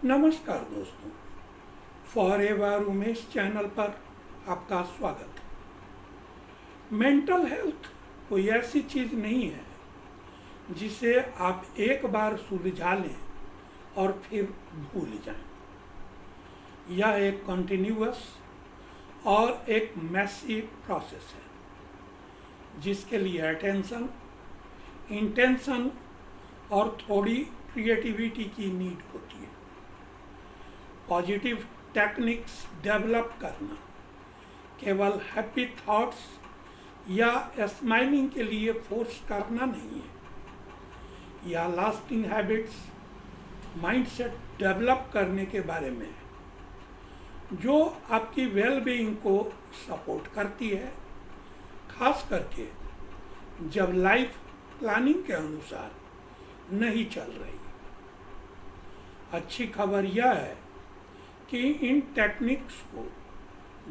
नमस्कार दोस्तों, forever Umesh channel पर आपका स्वागत है। मेंटल हेल्थ कोई ऐसी चीज़ नहीं है जिसे आप एक बार सुलझा लें और फिर भूल जाएं। यह एक कंटिन्यूअस और एक मैसी प्रोसेस है जिसके लिए अटेंशन, इंटेंशन और थोड़ी क्रिएटिविटी की नीड होती है। पॉजिटिव टेक्निक्स डेवलप करना केवल हैप्पी थॉट्स या स्माइलिंग के लिए फोर्स करना नहीं है, या लास्टिंग हैबिट्स, माइंडसेट डेवलप करने के बारे में है जो आपकी वेलबीइंग को सपोर्ट करती है, खास करके जब लाइफ प्लानिंग के अनुसार नहीं चल रही। अच्छी खबर यह है कि इन टेक्निक्स को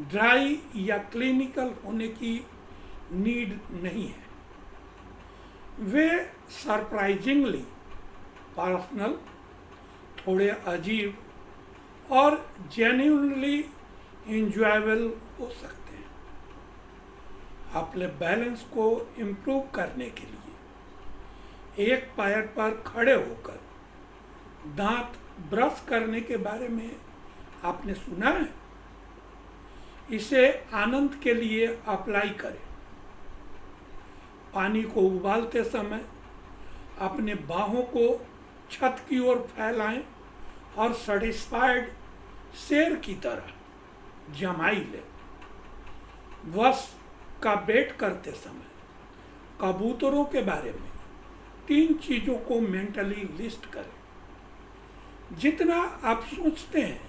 ड्राई या क्लिनिकल होने की नीड नहीं है। वे सरप्राइजिंगली पर्सनल, थोड़े अजीब और जेन्युइनली इंजॉयबल हो सकते हैं। अपने बैलेंस को इम्प्रूव करने के लिए एक पैर पर खड़े होकर दांत ब्रश करने के बारे में आपने सुना है? इसे आनंद के लिए अप्लाई करें। पानी को उबालते समय अपने बाहों को छत की ओर फैलाएं और सेटिस्फाइड शेर की तरह जमाई लें। वश का बेट करते समय कबूतरों के बारे में 3 चीज़ों को मेंटली लिस्ट करें। जितना आप सोचते हैं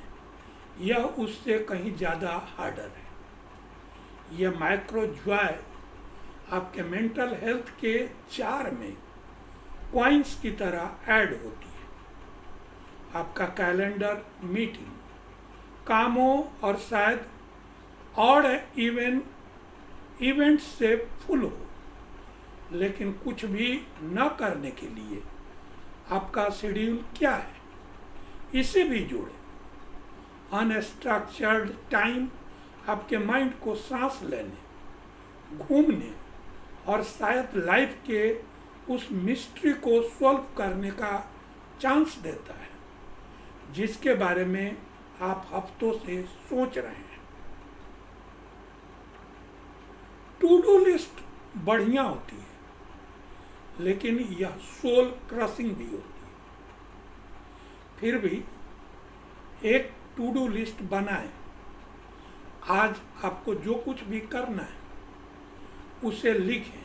यह उससे कहीं ज़्यादा हार्डर है। यह माइक्रो जॉय आपके मेंटल हेल्थ के जार में कॉइन्स की तरह ऐड होती है। आपका कैलेंडर मीटिंग, कामों और शायद और इवेंट्स से फुल हो, लेकिन कुछ भी न करने के लिए आपका शेड्यूल क्या है, इसे भी जोड़ें। अनस्ट्रक्चर्ड टाइम आपके माइंड को सांस लेने, घूमने और शायद लाइफ के उस मिस्ट्री को सॉल्व करने का चांस देता है जिसके बारे में आप हफ्तों से सोच रहे हैं। टू डू लिस्ट बढ़िया होती है, लेकिन यह सोल क्रशिंग भी होती है। फिर भी एक टू डू लिस्ट बनाएं। आज आपको जो कुछ भी करना है उसे लिखें,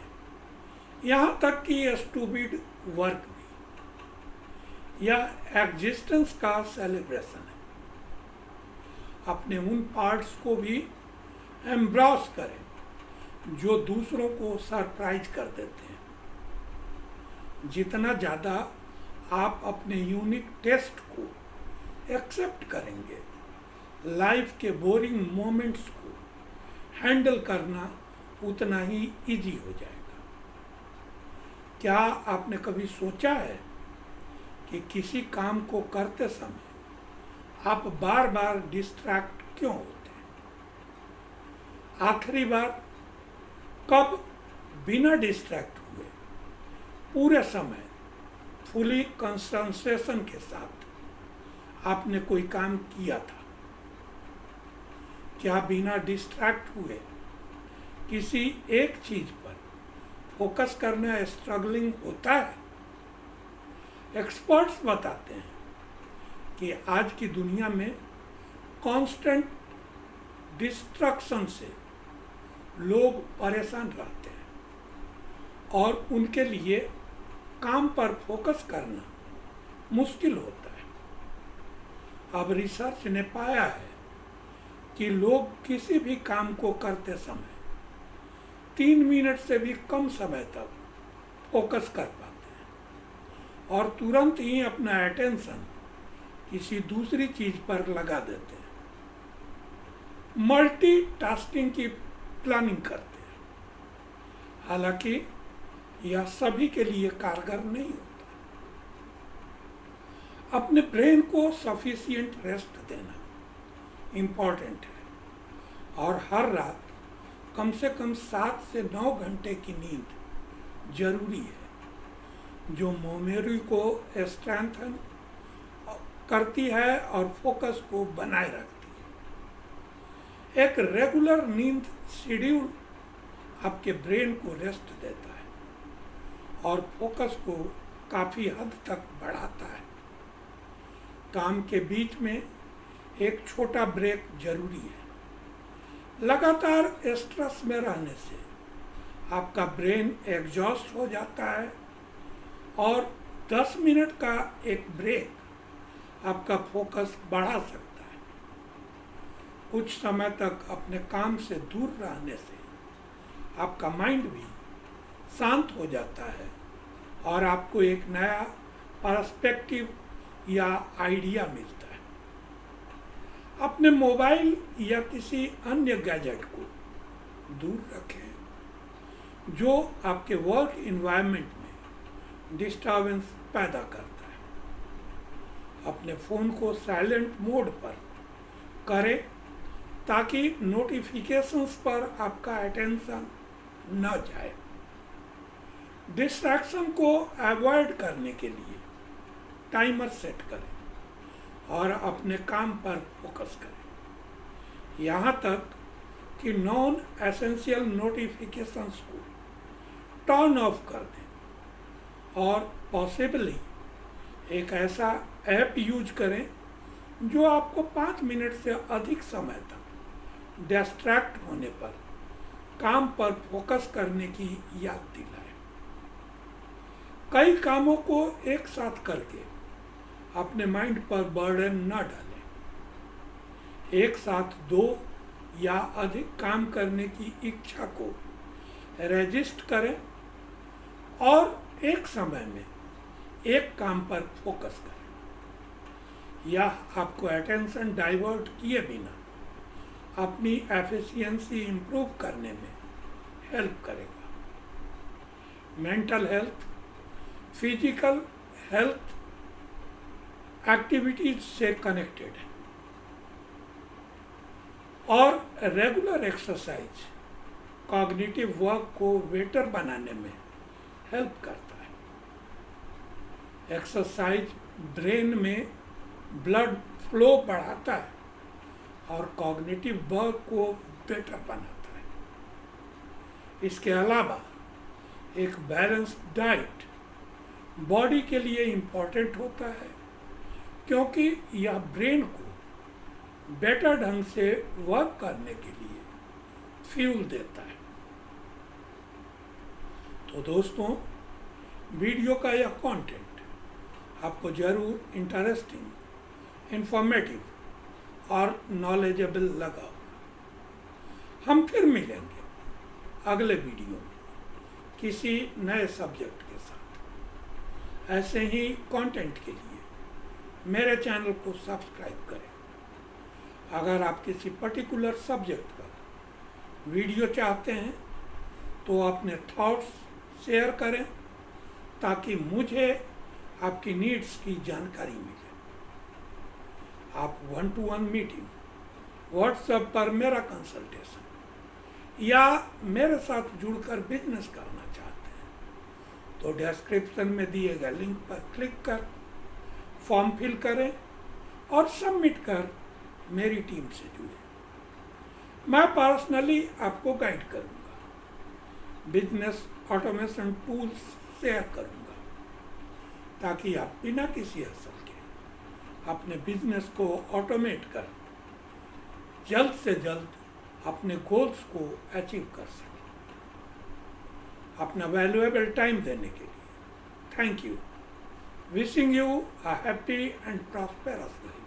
यहाँ तक कि स्टूपिड वर्क भी। यह एग्जिस्टेंस का सेलिब्रेशन है। अपने उन पार्ट्स को भी एम्ब्रॉस करें जो दूसरों को सरप्राइज कर देते हैं। जितना ज़्यादा आप अपने यूनिक टेस्ट को एक्सेप्ट करेंगे, लाइफ के बोरिंग मोमेंट्स को हैंडल करना उतना ही इजी हो जाएगा। क्या आपने कभी सोचा है कि किसी काम को करते समय आप बार बार डिस्ट्रैक्ट क्यों होते हैं? आखिरी बार कब बिना डिस्ट्रैक्ट हुए पूरे समय फुली कंसंट्रेशन के साथ आपने कोई काम किया था? क्या बिना डिस्ट्रैक्ट हुए किसी एक चीज पर फोकस करना स्ट्रगलिंग होता है? एक्सपर्ट्स बताते हैं कि आज की दुनिया में कांस्टेंट डिस्ट्रक्शन से लोग परेशान रहते हैं और उनके लिए काम पर फोकस करना मुश्किल होता है। अब रिसर्च ने पाया है कि लोग किसी भी काम को करते समय 3 मिनट से भी कम समय तक फोकस कर पाते हैं और तुरंत ही अपना अटेंशन किसी दूसरी चीज पर लगा देते हैं। मल्टीटास्किंग की प्लानिंग करते हैं। हालांकि यह सभी के लिए कारगर नहीं होता। अपने ब्रेन को सफिशिएंट रेस्ट देना इम्पॉर्टेंट है और हर रात कम से कम 7 से 9 घंटे की नींद जरूरी है, जो मेमोरी को स्ट्रेंथन करती है और फोकस को बनाए रखती है। एक रेगुलर नींद शेड्यूल आपके ब्रेन को रेस्ट देता है और फोकस को काफ़ी हद तक बढ़ाता है। काम के बीच में एक छोटा ब्रेक जरूरी है। लगातार स्ट्रेस में रहने से आपका ब्रेन एग्जॉस्ट हो जाता है और 10 मिनट का एक ब्रेक आपका फोकस बढ़ा सकता है। कुछ समय तक अपने काम से दूर रहने से आपका माइंड भी शांत हो जाता है और आपको एक नया पर्सपेक्टिव या आइडिया मिलता है। अपने मोबाइल या किसी अन्य गैजेट को दूर रखें जो आपके वर्क इन्वायरमेंट में डिस्टर्बेंस पैदा करता है। अपने फ़ोन को साइलेंट मोड पर करें ताकि नोटिफिकेशंस पर आपका अटेंशन न जाए। डिस्ट्रैक्शन को अवॉइड करने के लिए टाइमर सेट करें और अपने काम पर फोकस करें, यहाँ तक कि नॉन एसेंशियल नोटिफिकेशंस को टर्न ऑफ कर दें और पॉसिबली एक ऐसा ऐप यूज करें जो आपको 5 मिनट से अधिक समय तक डिस्ट्रैक्ट होने पर काम पर फोकस करने की याद दिलाए। कई कामों को एक साथ करके अपने माइंड पर बर्डन न डालें। एक साथ 2 या अधिक काम करने की इच्छा को रजिस्ट करें और एक समय में एक काम पर फोकस करें। यह आपको अटेंशन डाइवर्ट किए बिना अपनी एफिशिएंसी इम्प्रूव करने में हेल्प करेगा। Mental health physical health activities से कनेक्टेड है और रेगुलर एक्सरसाइज कॉग्निटिव वर्क को बेटर बनाने में हेल्प करता है। एक्सरसाइज ब्रेन में ब्लड फ्लो बढ़ाता है और कॉग्निटिव वर्क को बेटर बनाता है। इसके अलावा एक बैलेंस्ड डाइट बॉडी के लिए इम्पॉर्टेंट होता है क्योंकि यह ब्रेन को बेटर ढंग से वर्क करने के लिए फ्यूल देता है। तो दोस्तों, वीडियो का यह कंटेंट आपको ज़रूर इंटरेस्टिंग, इंफॉर्मेटिव और नॉलेजेबल लगा होगा। हम फिर मिलेंगे अगले वीडियो में किसी नए सब्जेक्ट के साथ। ऐसे ही कंटेंट के लिए मेरे चैनल को सब्सक्राइब करें। अगर आप किसी पर्टिकुलर सब्जेक्ट पर वीडियो चाहते हैं तो अपने थॉट्स शेयर करें ताकि मुझे आपकी नीड्स की जानकारी मिले। आप 1-to-1 मीटिंग, व्हाट्सएप पर मेरा कंसल्टेशन या मेरे साथ जुड़कर बिजनेस करना चाहते हैं तो डिस्क्रिप्शन में दिए गए लिंक पर क्लिक कर फॉर्म फिल करें और सबमिट कर मेरी टीम से जुड़े। मैं पर्सनली आपको गाइड करूंगा, बिजनेस ऑटोमेशन टूल्स शेयर करूंगा ताकि आप बिना किसी हसल के अपने बिजनेस को ऑटोमेट कर जल्द से जल्द अपने गोल्स को अचीव कर सकें। अपना वैल्यूएबल टाइम देने के लिए thank you. Wishing you a happy and prosperous life.